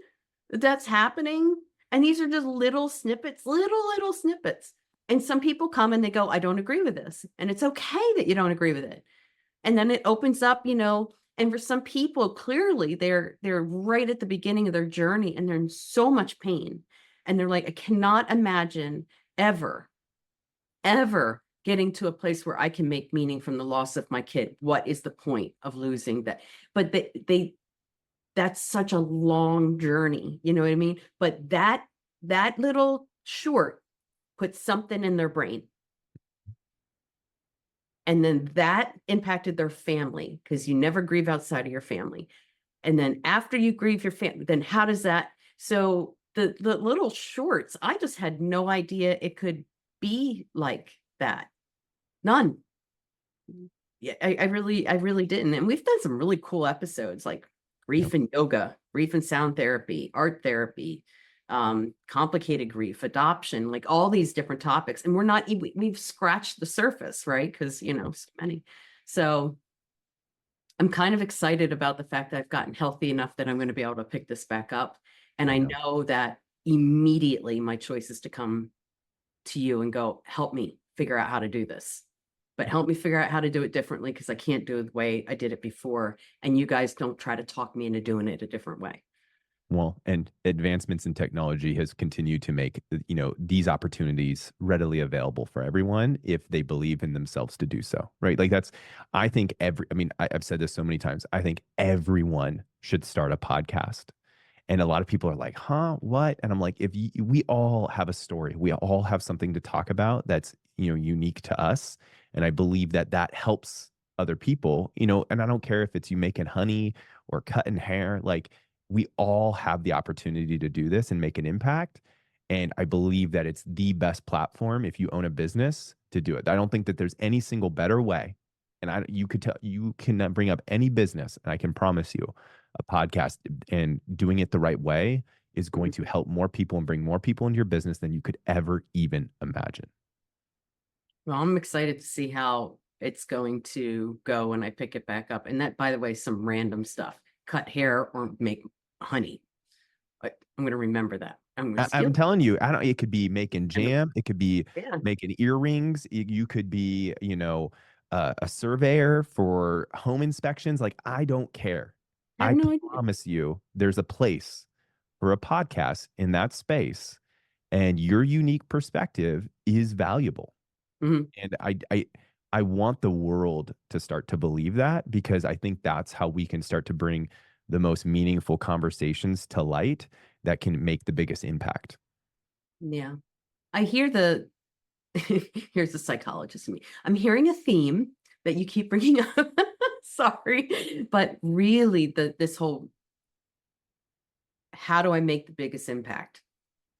Speaker 2: that that's happening? And these are just little snippets, little snippets. And some people come and they go, I don't agree with this. And it's okay that you don't agree with it. And then it opens up, and for some people, clearly they're right at the beginning of their journey and they're in so much pain. And they're like, I cannot imagine ever ever getting to a place where I can make meaning from the loss of my kid. What is the point of losing that? But that's such a long journey, you know what I mean? But that little short put something in their brain. And then that impacted their family because you never grieve outside of your family. And then after you grieve your family, then how does that? So the little shorts, I just had no idea it could be like that. None. Yeah, I really didn't. And we've done some really cool episodes like
Speaker 1: Yep.
Speaker 2: grief and yoga, grief and sound therapy, art therapy, complicated grief, adoption, like all these different topics. And we've scratched the surface, right? Because so many. So I'm kind of excited about the fact that I've gotten healthy enough that I'm going to be able to pick this back up. And
Speaker 1: I
Speaker 2: I
Speaker 1: know.
Speaker 2: know that immediately my choice is to come to you and go, help me figure out how to do this. But help me figure out how to do it differently because I can't do it the way I did it before. And you guys don't try to talk me into doing it a different way.
Speaker 1: Well, and advancements in technology has continued to make, these opportunities readily available for everyone if they believe in themselves to do so, right? Like I think I mean, I've said this so many times. I think everyone should start a podcast. And a lot of people are like, huh, what? And I'm like, we all have a story, we all have something to talk about that's, unique to us. And I believe that that helps other people, and I don't care if it's you making honey or cutting hair, like, we all have the opportunity to do this and make an impact. And I believe that it's the best platform if you own a business to do it. I don't think that there's any single better way. And you could tell, you can bring up any business, and I can promise you, a podcast and doing it the right way is going
Speaker 2: Mhm.
Speaker 1: to help more people and bring more people into your business than you could ever even imagine.
Speaker 2: Well, I'm excited to see how it's going to go when I pick it back up. And that, by the way, some random stuff, cut hair or make honey. I'm going to remember that. I'm going to
Speaker 1: I'm
Speaker 2: steal.
Speaker 1: telling you, I don't. It could be making
Speaker 2: And
Speaker 1: jam. It could be
Speaker 2: yeah,
Speaker 1: making earrings. You could be, a surveyor for home inspections. Like, I don't care.
Speaker 2: I have
Speaker 1: I
Speaker 2: no idea.
Speaker 1: promise you, there's a place for a podcast in that space, and your unique perspective is valuable.
Speaker 2: Mhm.
Speaker 1: And I want the world to start to believe that, because I think that's how we can start to bring the most meaningful conversations to light that can make the biggest impact.
Speaker 2: Yeah. I hear the, here's the psychologist in me. I'm hearing a theme that you keep bringing up. Sorry. But really, this whole, how do I make the biggest impact?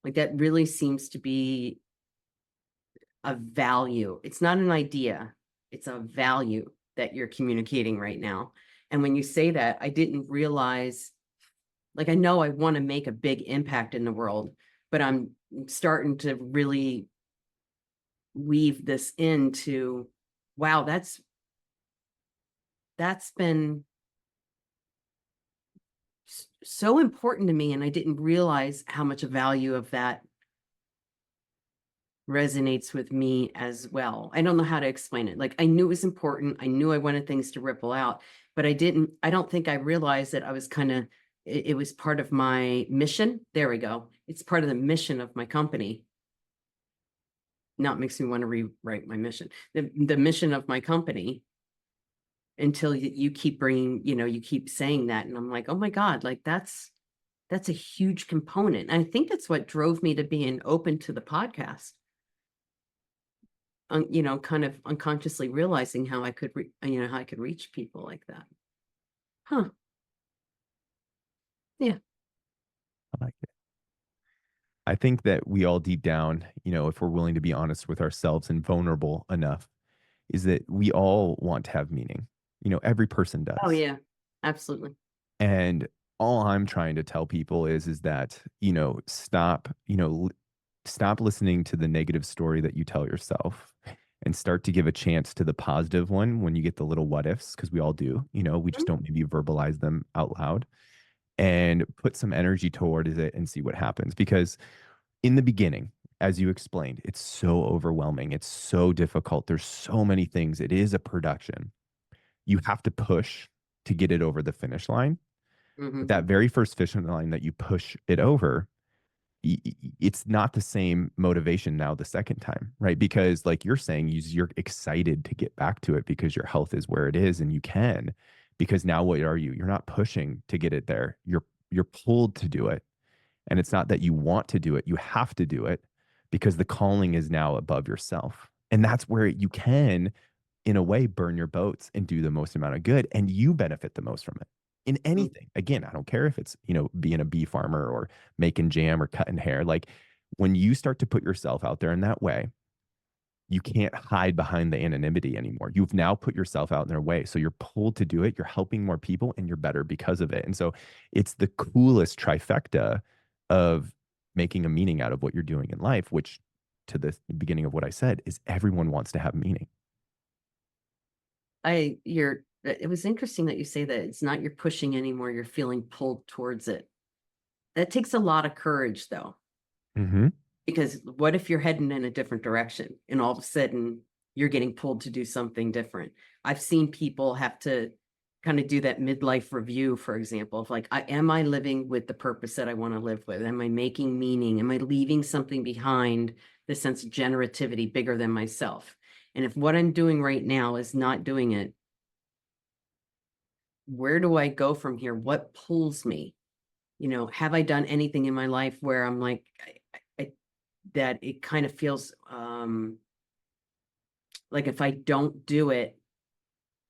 Speaker 2: Like that really seems to be a value. It's not an idea, it's a value that you're communicating right now. And when you say that, I didn't realize, like, I know I want to make a big impact in the world, but I'm starting to really weave this into, wow, that's been so important to me. And I didn't realize how much value of that resonates with me as well. I don't know how to explain it. Like I knew it was important. I knew I wanted things to ripple out, but I don't think I realized that I was kind of, it was part of my mission. There we go. It's part of the mission of my company. Now it makes me want to rewrite my mission. The mission of my company, until you keep bringing, you keep saying that. And I'm like, oh my God, like that's a huge component. And I think that's what drove me to being open to the podcast. Kind of unconsciously realizing how I could, how I could reach people like that. Huh. Yeah.
Speaker 1: I like it. I think that we all deep down, if we're willing to be honest with ourselves and vulnerable enough, is that we all want to have meaning. Every person
Speaker 2: Oh
Speaker 1: does.
Speaker 2: yeah. Absolutely.
Speaker 1: And all I'm trying to tell people is that, stop listening to the negative story that you tell yourself, and start to give a chance to the positive one when you get the little what ifs, because we all do. We just
Speaker 2: Mhm.
Speaker 1: don't maybe verbalize them out loud, and put some energy towards it and see what happens. Because in the beginning, as you explained, it's so overwhelming. It's so difficult. There's so many things. It is a production. You have to push to get it over the finish line. But
Speaker 2: Mhm.
Speaker 1: that very first finish line that you push it over, it's not the same motivation now the second time, right? Because like you're saying, you're excited to get back to it because your health is where it is, and you can. Because now what are you? You're not pushing to get it there. You're pulled to do it. And it's not that you want to do it, you have to do it, because the calling is now above yourself. And that's where you can, in a way, burn your boats and do the most amount of good. And you benefit the most from it in
Speaker 2: Mhm.
Speaker 1: anything. Again, I don't care if it's, being a bee farmer or making jam or cutting hair. Like, when you start to put yourself out there in that way, you can't hide behind the anonymity anymore. You've now put yourself out in their way. So you're pulled to do it. You're helping more people, and you're better because of it. And so it's the coolest trifecta of making a meaning out of what you're doing in life, which, to the beginning of what I said, is everyone wants to have meaning.
Speaker 2: It was interesting that you say that it's not you're pushing anymore, you're feeling pulled towards it. That takes a lot of courage though,
Speaker 1: Mm-hmm.
Speaker 2: because what if you're heading in a different direction and all of a sudden you're getting pulled to do something different? I've seen people have to kind of do that midlife review, for example, of like, am I living with the purpose that I want to live with? Am I making meaning? Am I leaving something behind, the sense of generativity bigger than myself? And if what I'm doing right now is not doing it, where do I go from here? What pulls me? Have I done anything in my life where I'm like, that it kind of feels like if I don't do it,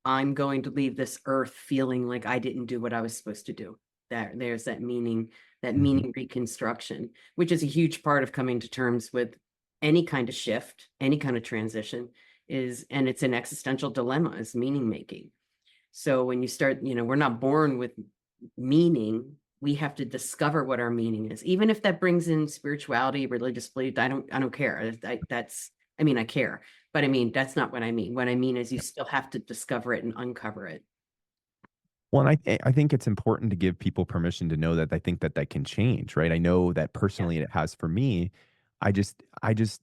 Speaker 2: I'm going to leave this earth feeling like I didn't do what I was supposed to do. there's that meaning,
Speaker 1: Mhm.
Speaker 2: reconstruction, which is a huge part of coming to terms with any kind of shift, any kind of transition and it's an existential dilemma, is meaning making. So when you start, we're not born with meaning. We have to discover what our meaning is, even if that brings in spirituality, religious belief. I don't care. I care, but I mean, that's not what I mean. What I mean is you still have to discover it and uncover it.
Speaker 1: Well, and I think it's important to give people permission to know that I think that that can change, right? I know that
Speaker 2: Yeah.
Speaker 1: personally it has for me. I just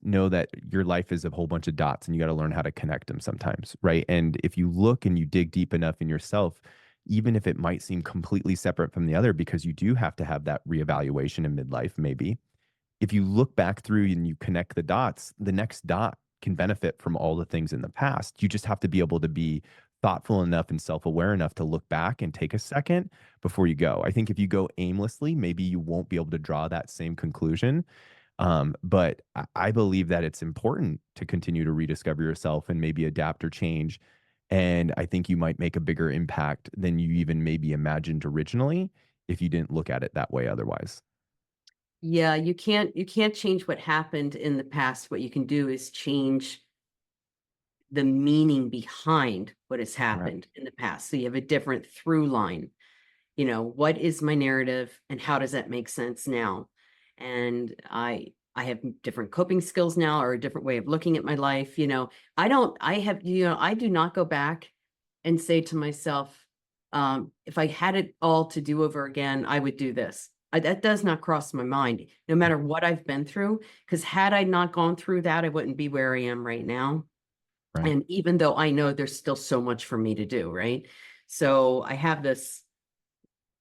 Speaker 1: know that your life is a whole bunch of dots and you got to learn how to connect them sometimes, right? And if you look and you dig deep enough in yourself, even if it might seem completely separate from the other, because you do have to have that reevaluation in midlife, maybe if you look back through and you connect the dots, the next dot can benefit from all the things in the past. You just have to be able to be thoughtful enough and self-aware enough to look back and take a second before you go. I think if you go aimlessly, maybe you won't be able to draw that same conclusion. But I believe that it's important to continue to rediscover yourself and maybe adapt or change. And I think you might make a bigger impact than you even maybe imagined originally if you didn't look at it that way otherwise.
Speaker 2: Yeah, you can't change what happened in the past. What you can do is change the meaning behind what has
Speaker 1: Right.
Speaker 2: happened in the past. So you have a different through line. What is my narrative and how does that make sense now? And I have different coping skills now, or a different way of looking at my life. I do not go back and say to myself, if I had it all to do over again, I would do this. That does not cross my mind, no matter what I've been through, because had I not gone through that, I wouldn't be where I am right now.
Speaker 1: Right.
Speaker 2: And even though I know there's still so much for me to do, right? So I have this,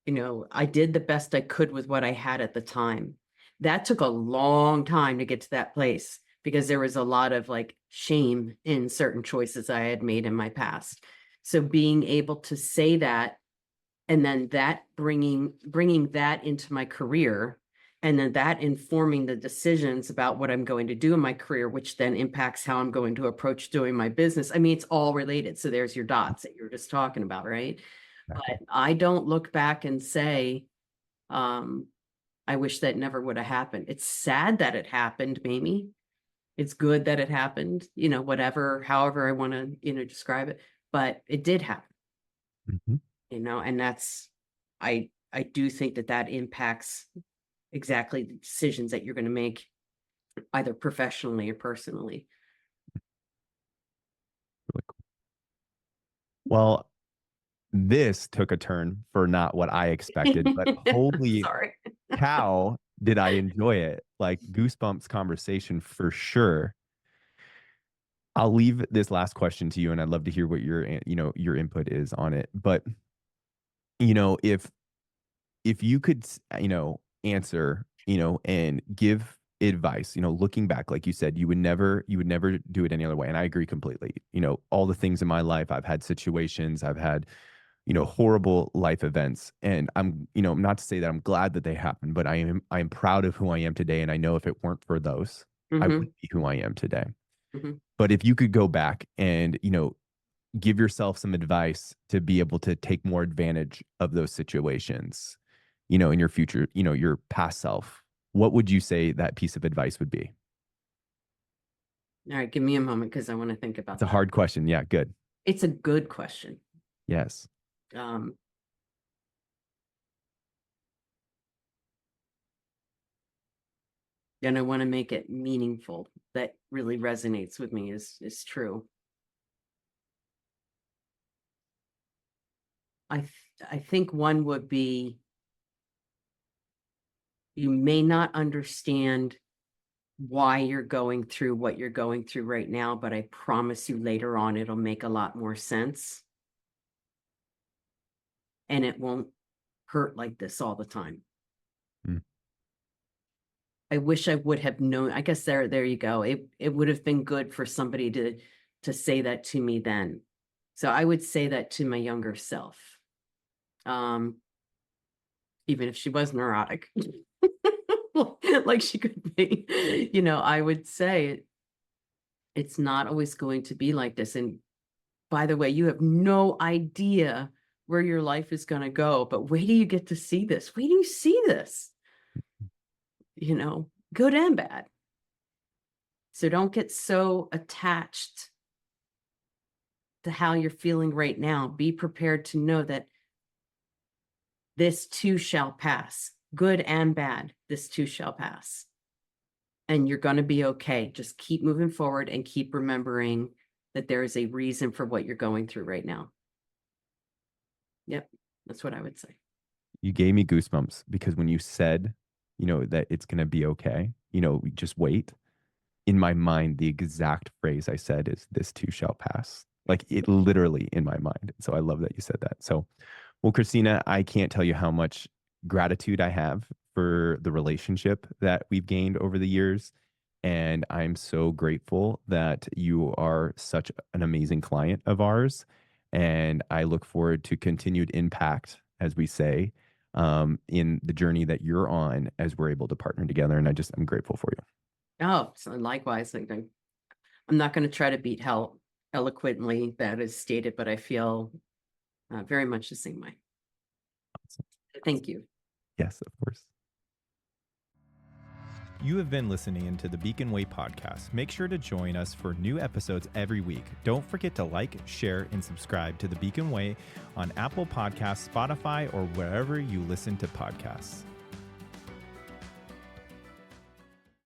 Speaker 2: I did the best I could with what I had at the time. That took a long time to get to that place because there was a lot of like shame in certain choices I had made in my past. So being able to say that, and then that bringing that into my career, and then that informing the decisions about what I'm going to do in my career, which then impacts how I'm going to approach doing my business. I mean, it's all related. So there's your dots that you're just talking about, right?
Speaker 1: Exactly.
Speaker 2: But I don't look back and say, um, I wish that never would have happened. It's sad that it happened, maybe. It's good that it happened, whatever, however I want to, describe it. But it did happen,
Speaker 1: Mhm.
Speaker 2: and I do think that that impacts exactly the decisions that you're going to make, either professionally or personally.
Speaker 1: Really cool. Well, this took a turn for not what I expected, but holy
Speaker 2: Sorry.
Speaker 1: cow, did I enjoy it. Like goosebumps conversation for sure. I'll leave this last question to you, and I'd love to hear what your input is on it. But, if you could, answer, and give advice, looking back, like you said, you would never do it any other way. And I agree completely. All the things in my life, I've had situations, I've had, horrible life events. And not to say that I'm glad that they happened, but I am proud of who I am today. And I know if it weren't for those, I
Speaker 2: Hmm.
Speaker 1: wouldn't be who I am today.
Speaker 2: Hmm.
Speaker 1: But if you could go back and, give yourself some advice to be able to take more advantage of those situations, in your future, your past self, what would you say that piece of advice would be?
Speaker 2: All right, give me a moment because I want to think
Speaker 1: It's
Speaker 2: about
Speaker 1: a
Speaker 2: that.
Speaker 1: hard question. Yeah, good.
Speaker 2: It's a good question.
Speaker 1: Yes.
Speaker 2: Um, and I want to make it meaningful. That really resonates with me, is true. I think one would be, you may not understand why you're going through what you're going through right now, but I promise you later on it'll make a lot more sense and it won't hurt like this all the time.
Speaker 1: Mm.
Speaker 2: I wish I would have known. I guess there you go. It would have been good for somebody to say that to me then. So I would say that to my younger self. Um, even if she was neurotic, like she could be, I would say it's not always going to be like this. And by the way, you have no idea where your life is going to go, but wait till you get to see this. Wait till you see this, good and bad. So don't get so attached to how you're feeling right now. Be prepared to know that this too shall pass, good and bad. This too shall pass. And you're going to be okay. Just keep moving forward and keep remembering that there is a reason for what you're going through right now. Yep. That's what I would say.
Speaker 1: You gave me goosebumps because when you said, that it's going to be okay, just wait. In my mind, the exact phrase I said is this too shall pass. Like it literally in my mind. So I love that you said that. So, well, Christina, I can't tell you how much gratitude I have for the relationship that we've gained over the years. And I'm so grateful that you are such an amazing client of ours. And I look forward to continued impact, as we say, in the journey that you're on as we're able to partner together. And I'm grateful for you.
Speaker 2: Oh, so likewise. I'm not going to try to beat how eloquently that is stated, but I feel very much the same way.
Speaker 1: Awesome.
Speaker 2: Thank you.
Speaker 1: Yes, of course. You have been listening to the Beacon Way podcast. Make sure to join us for new episodes every week. Don't forget to like, share, and subscribe to the Beacon Way on Apple Podcasts, Spotify, or wherever you listen to podcasts.